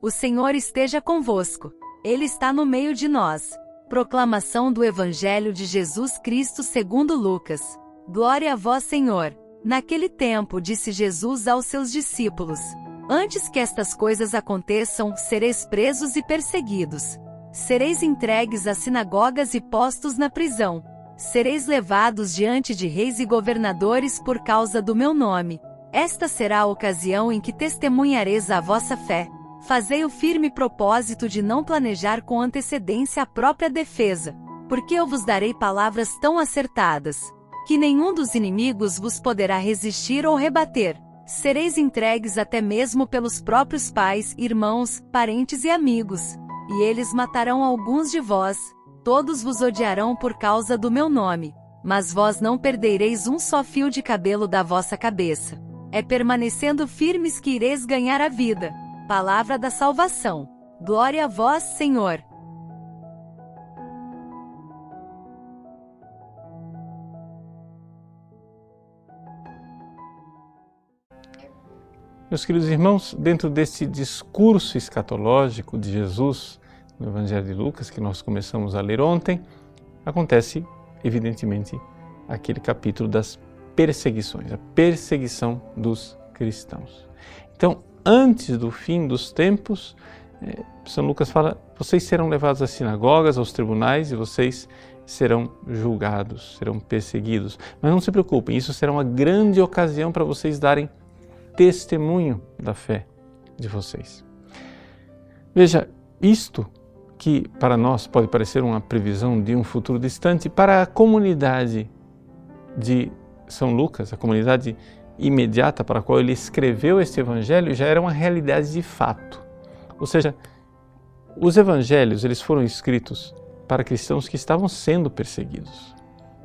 O Senhor esteja convosco. Ele está no meio de nós. Proclamação do Evangelho de Jesus Cristo segundo Lucas. Glória a vós, Senhor. Naquele tempo disse Jesus aos seus discípulos: Antes que estas coisas aconteçam, sereis presos e perseguidos. Sereis entregues às sinagogas e postos na prisão. Sereis levados diante de reis e governadores por causa do meu nome. Esta será a ocasião em que testemunhareis a vossa fé. Fazei o firme propósito de não planejar com antecedência a própria defesa, porque eu vos darei palavras tão acertadas, que nenhum dos inimigos vos poderá resistir ou rebater. Sereis entregues até mesmo pelos próprios pais, irmãos, parentes e amigos, e eles matarão alguns de vós. Todos vos odiarão por causa do meu nome, mas vós não perdereis um só fio de cabelo da vossa cabeça. É permanecendo firmes que ireis ganhar a vida. Palavra da salvação. Glória a vós, Senhor. Meus queridos irmãos, dentro desse discurso escatológico de Jesus, no Evangelho de Lucas, que nós começamos a ler ontem, acontece, evidentemente, aquele capítulo das perseguições, a perseguição dos cristãos. Então, antes do fim dos tempos, São Lucas fala, vocês serão levados às sinagogas, aos tribunais, e vocês serão julgados, serão perseguidos. Mas não se preocupem, isso será uma grande ocasião para vocês darem testemunho da fé de vocês. Veja, isto que para nós pode parecer uma previsão de um futuro distante, para a comunidade de São Lucas, a comunidade imediata para a qual ele escreveu este evangelho, já era uma realidade de fato. Ou seja, os evangelhos eles foram escritos para cristãos que estavam sendo perseguidos.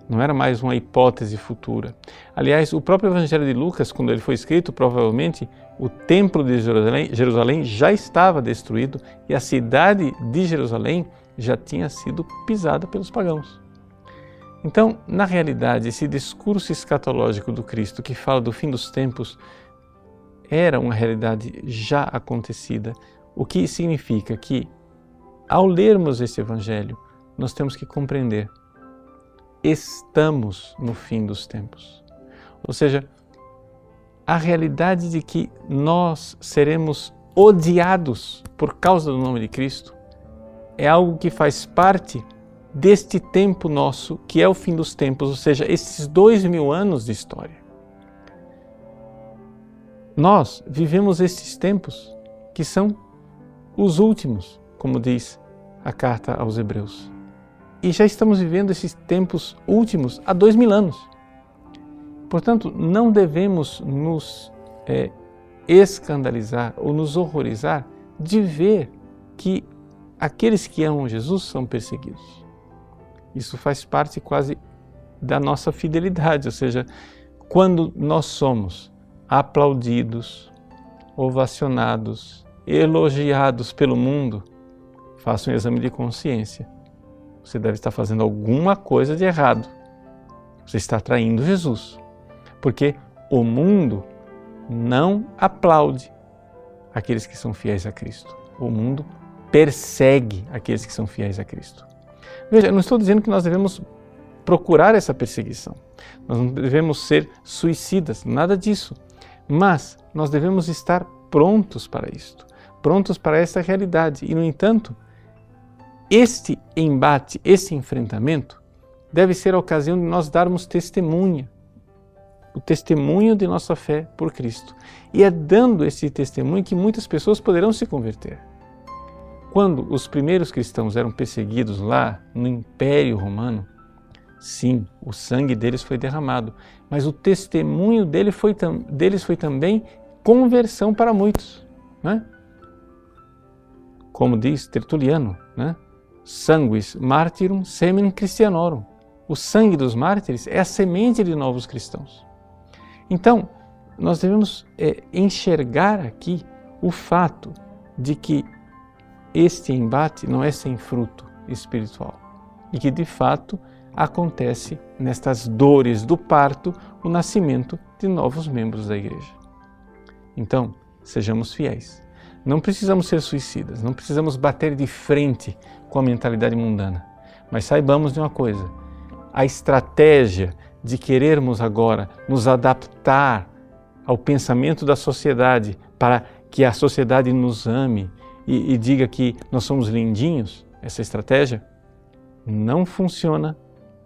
Não era mais uma hipótese futura. Aliás, o próprio evangelho de Lucas, quando ele foi escrito, provavelmente o templo de Jerusalém já estava destruído e a cidade de Jerusalém já tinha sido pisada pelos pagãos. Então, na realidade, esse discurso escatológico do Cristo que fala do fim dos tempos era uma realidade já acontecida, o que significa que, ao lermos esse Evangelho, nós temos que compreender, estamos no fim dos tempos. Ou seja, a realidade de que nós seremos odiados por causa do nome de Cristo é algo que faz parte deste tempo nosso, que é o fim dos tempos, ou seja, esses 2000 anos de história. Nós vivemos esses tempos que são os últimos, como diz a carta aos Hebreus. E já estamos vivendo esses tempos últimos há 2000 anos. Portanto, não devemos nos escandalizar ou nos horrorizar de ver que aqueles que amam Jesus são perseguidos. Isso faz parte quase da nossa fidelidade, ou seja, quando nós somos aplaudidos, ovacionados, elogiados pelo mundo, faça um exame de consciência. Você deve estar fazendo alguma coisa de errado. Você está traindo Jesus, porque o mundo não aplaude aqueles que são fiéis a Cristo. O mundo persegue aqueles que são fiéis a Cristo. Veja, eu não estou dizendo que nós devemos procurar essa perseguição. Nós não devemos ser suicidas, nada disso. Mas nós devemos estar prontos para isto, prontos para essa realidade. E, no entanto, este embate, esse enfrentamento, deve ser a ocasião de nós darmos testemunha, o testemunho de nossa fé por Cristo. E é dando esse testemunho que muitas pessoas poderão se converter. Quando os primeiros cristãos eram perseguidos lá no Império Romano, sim, o sangue deles foi derramado, mas o testemunho deles foi também conversão para muitos. Né? Como diz Tertuliano, né? Sanguis martyrum semen Christianorum. O sangue dos mártires é a semente de novos cristãos. Então, nós devemos enxergar aqui o fato de que este embate não é sem fruto espiritual e que, de fato, acontece nestas dores do parto o nascimento de novos membros da Igreja. Então, sejamos fiéis. Não precisamos ser suicidas, não precisamos bater de frente com a mentalidade mundana. Mas saibamos de uma coisa, a estratégia de querermos agora nos adaptar ao pensamento da sociedade para que a sociedade nos ame e diga que nós somos lindinhos, essa estratégia não funciona,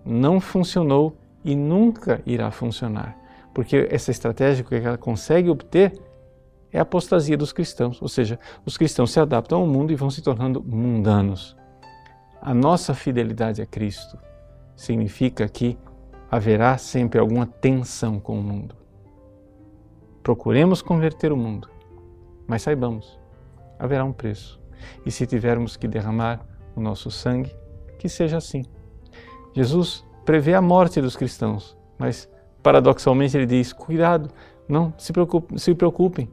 não funcionou e nunca irá funcionar. Porque essa estratégia que ela consegue obter é a apostasia dos cristãos, ou seja, os cristãos se adaptam ao mundo e vão se tornando mundanos. A nossa fidelidade a Cristo significa que haverá sempre alguma tensão com o mundo. Procuremos converter o mundo, mas saibamos, haverá um preço. E se tivermos que derramar o nosso sangue, que seja assim. Jesus prevê a morte dos cristãos, mas paradoxalmente ele diz, cuidado, não se preocupem,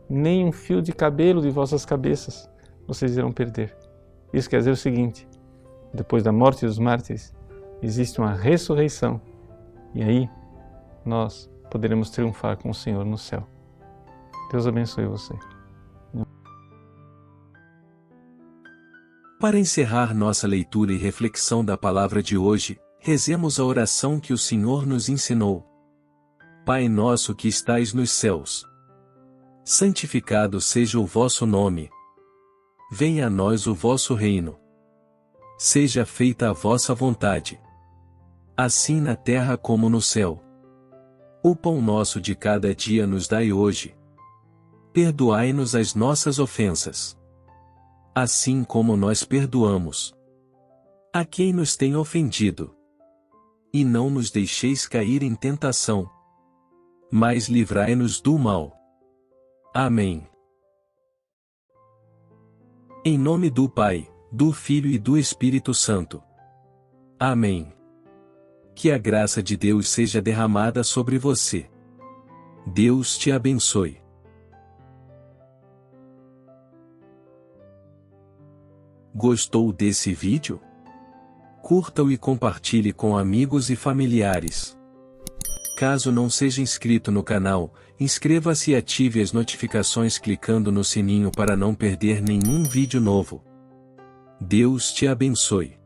nem um fio de cabelo de vossas cabeças vocês irão perder. Isso quer dizer o seguinte, depois da morte dos mártires, existe uma ressurreição e aí nós poderemos triunfar com o Senhor no céu. Deus abençoe você. Para encerrar nossa leitura e reflexão da palavra de hoje, rezemos a oração que o Senhor nos ensinou. Pai nosso que estais nos céus, santificado seja o vosso nome. Venha a nós o vosso reino. Seja feita a vossa vontade, assim na terra como no céu. O pão nosso de cada dia nos dai hoje. Perdoai-nos as nossas ofensas, assim como nós perdoamos a quem nos tem ofendido. E não nos deixeis cair em tentação, mas livrai-nos do mal. Amém. Em nome do Pai, do Filho e do Espírito Santo. Amém. Que a graça de Deus seja derramada sobre você. Deus te abençoe. Gostou desse vídeo? Curta-o e compartilhe com amigos e familiares. Caso não seja inscrito no canal, inscreva-se e ative as notificações clicando no sininho para não perder nenhum vídeo novo. Deus te abençoe.